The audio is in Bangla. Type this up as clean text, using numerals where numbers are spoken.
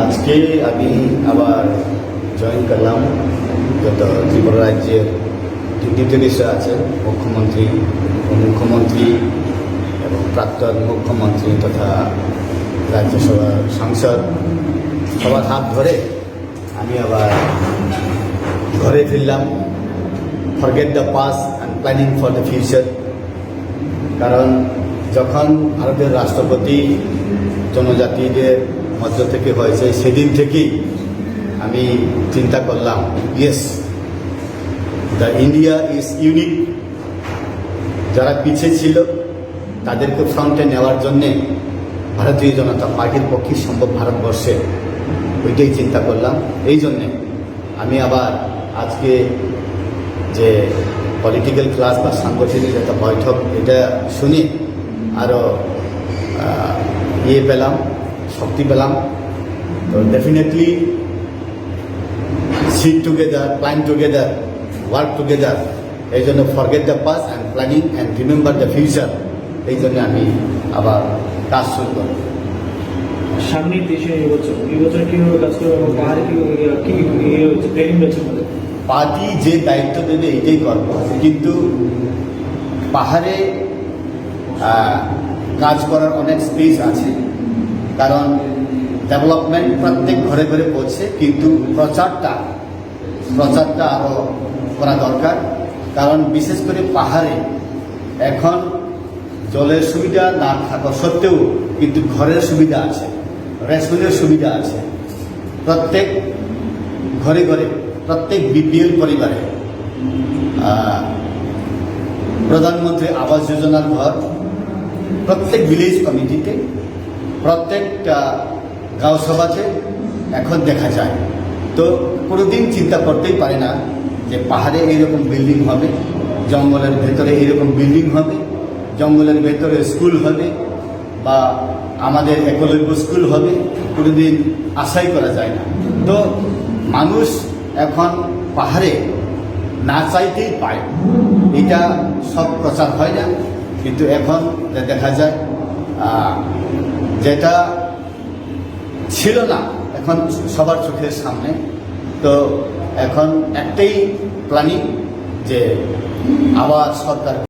আজকে আমি আবার জয়েন করলাম। যত ত্রিপুরা রাজ্যের তিনটি বিষয় আছে, মুখ্যমন্ত্রী, উপমুখ্যমন্ত্রী এবং প্রাক্তন মুখ্যমন্ত্রী তথা রাজ্যসভার সাংসদ সবার হাত ধরে আমি আবার ঘরে ফিরলাম। Forget the past and planning for the future. কারণ যখন ভারতের রাষ্ট্রপতি জনজাতিদের মধ্য থেকে হয়েছে, সেদিন থেকেই আমি চিন্তা করলাম, yes, the India is unique. যারা পিছিয়ে ছিল তাদেরকে ফ্রন্টে নেওয়ার জন্যে ভারতীয় জনতা পার্টির পক্ষে সম্ভব ভারতবর্ষে, ওইটাই চিন্তা করলাম। এই জন্যে আমি আবার আজকে যে পলিটিক্যাল ক্লাস বা সাংগঠনিক একটা বৈঠক, এটা শুনে আরও পেলাম, শক্তি পেলাম। তো definitely sit together, plan together, work together. এই জন্য forget the past and planning and remember the future. এই জন্য আমি আবার কাজ শুরু করব। সামনের দেশে এবছর কীভাবে কাজ করবে এবং পাহাড়ে কি ট্রেনিং রয়েছে আমাদের? পার্টি যে দায়িত্ব দেবে এটাই করব, কিন্তু পাহাড়ে কাজ করার অনেক স্পেস আছে। কারণ ডেভেলপমেন্ট প্রত্যেক ঘরে ঘরে পড়ছে, কিন্তু প্রচারটা আরও করা দরকার। কারণ বিশেষ করে পাহাড়ে এখন জলের সুবিধা না থাকা সত্ত্বেও কিন্তু ঘরের সুবিধা আছে, রেশনের সুবিধা আছে। প্রত্যেক ঘরে ঘরে, প্রত্যেক বিপিএল পরিবারে প্রধানমন্ত্রী আবাস যোজনার ঘর, প্রত্যেক ভিলেজ কমিটিতে, প্রত্যেকটা গাঁও সভাতে এখন দেখা যায়। তো কোনোদিন চিন্তা করতেই পারে না যে পাহাড়ে এইরকম বিল্ডিং হবে, জঙ্গলের ভেতরে এইরকম বিল্ডিং হবে, জঙ্গলের ভেতরে স্কুল হবে বা আমাদের একলব্য স্কুল হবে, কোনোদিন আশাই করা যায় না। তো মানুষ এখন পাহাড়ে না চাইতেই পায়। এটা সব প্রচার হয় না, কিন্তু এখন দেখা যায় যেটা ছিল না এখন সবার চোখের সামনে। তো এখন একটাই প্ল্যানিং যে আবার সরকার